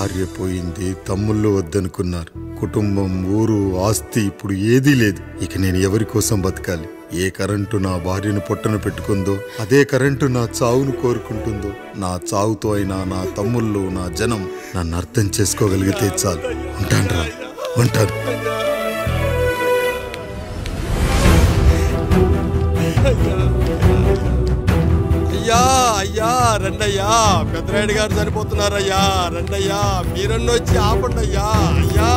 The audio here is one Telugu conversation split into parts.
భార్య పోయింది, తమ్ముళ్ళు వద్దనుకున్నారు. కుటుంబం, ఊరు, ఆస్తి ఇప్పుడు ఏదీ లేదు. ఇక నేను ఎవరి కోసం బతకాలి? ఏ కరెంటు నా భార్యను పొట్టన పెట్టుకుందో అదే కరెంటు నా చావును కోరుకుంటుందో. నా చావుతో అయినా నా తమ్ముళ్ళు, నా జనం నన్ను అర్థం చేసుకోగలిగితే చాలు. ఉంటాను. అయ్యా రండయ్యా, పెద్దరాయుడు గారు చనిపోతున్నారయ్యా. రండయ్యా, మీరన్న వచ్చి ఆపండి అయ్యా. అయ్యా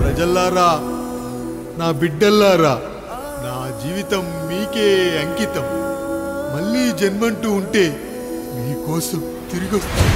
ప్రజల్లారా, నా బిడ్డల్లారా, నా జీవితం మీకే అంకితం. మళ్ళీ జన్మంటూ ఉంటే మీకోసం తిరిగి వస్తాను.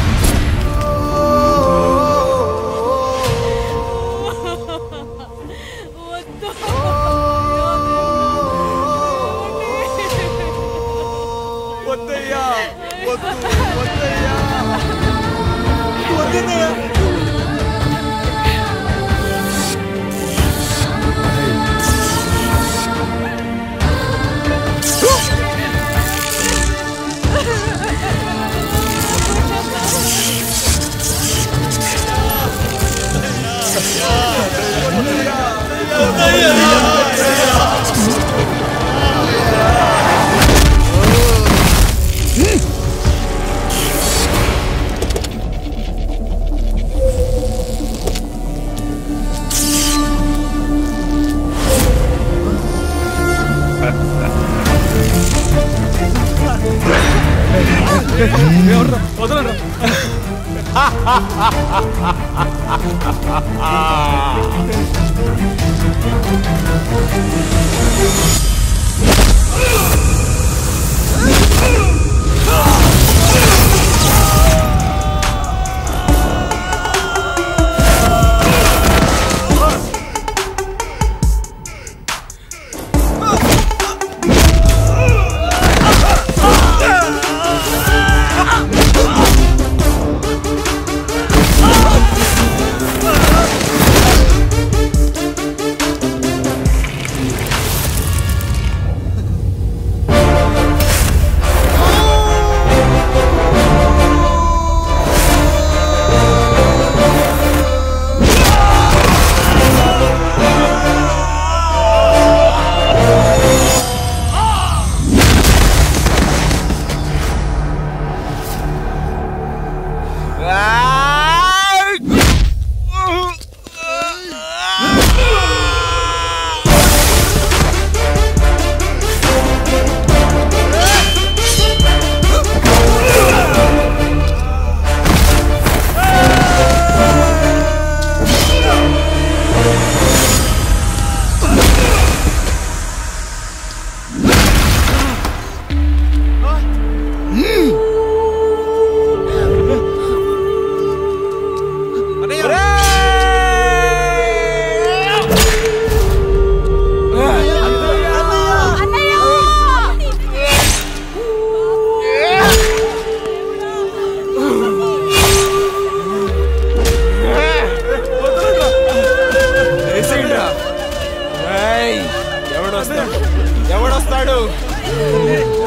ఎవడొస్తాడు?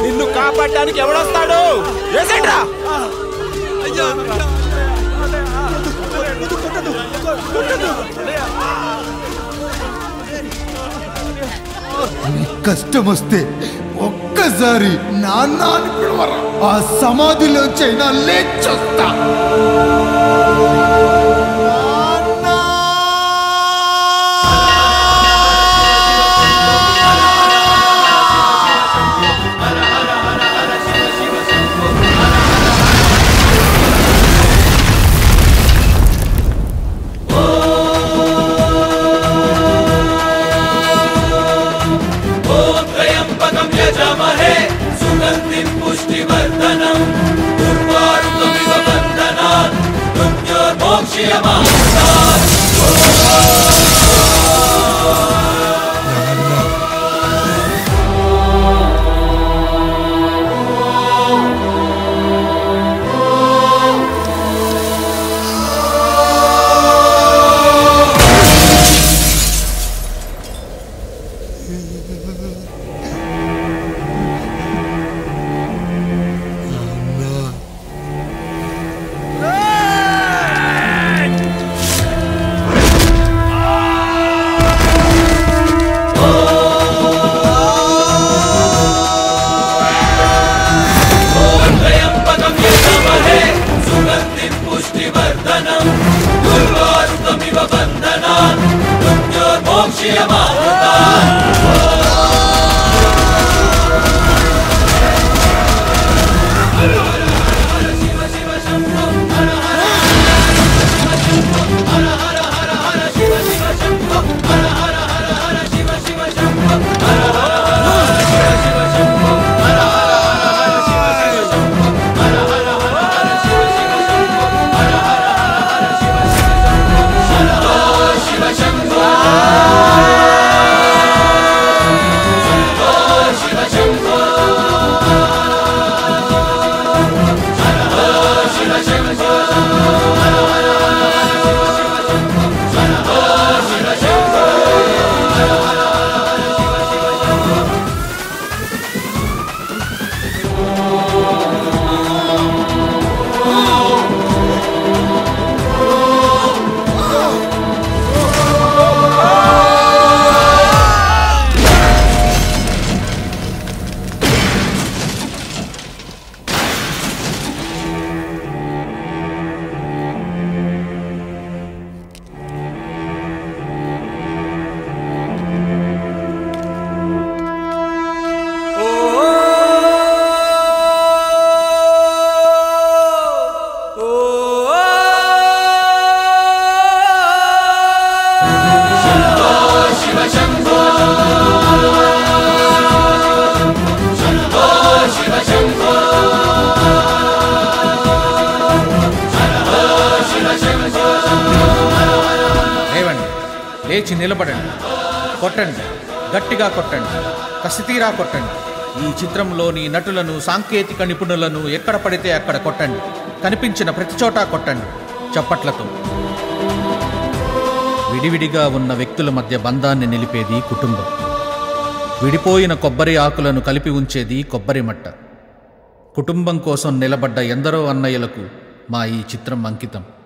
నిన్ను కాపాడడానికి ఎవడొస్తాడు? కష్టం వస్తే ఒక్కసారి నాన్న అని పిలవరా, ఆ సమాధిలోంచైనా లేచొస్తా. లేచి నిలబడండి, కొట్టండి, గట్టిగా కొట్టండి, కసితీరా కొట్టండి. ఈ చిత్రంలోని నటులను, సాంకేతిక నిపుణులను ఎక్కడ పడితే అక్కడ కొట్టండి. కనిపించిన ప్రతి చోట కొట్టండి చప్పట్లతో. విడివిడిగా ఉన్న వ్యక్తుల మధ్య బంధాన్ని నిలిపేది కుటుంబం. విడిపోయిన కొబ్బరి ఆకులను కలిపి ఉంచేది కొబ్బరి మట్ట. కుటుంబం కోసం నిలబడ్డ ఎందరో అన్నయ్యలకు మా ఈ చిత్రం అంకితం.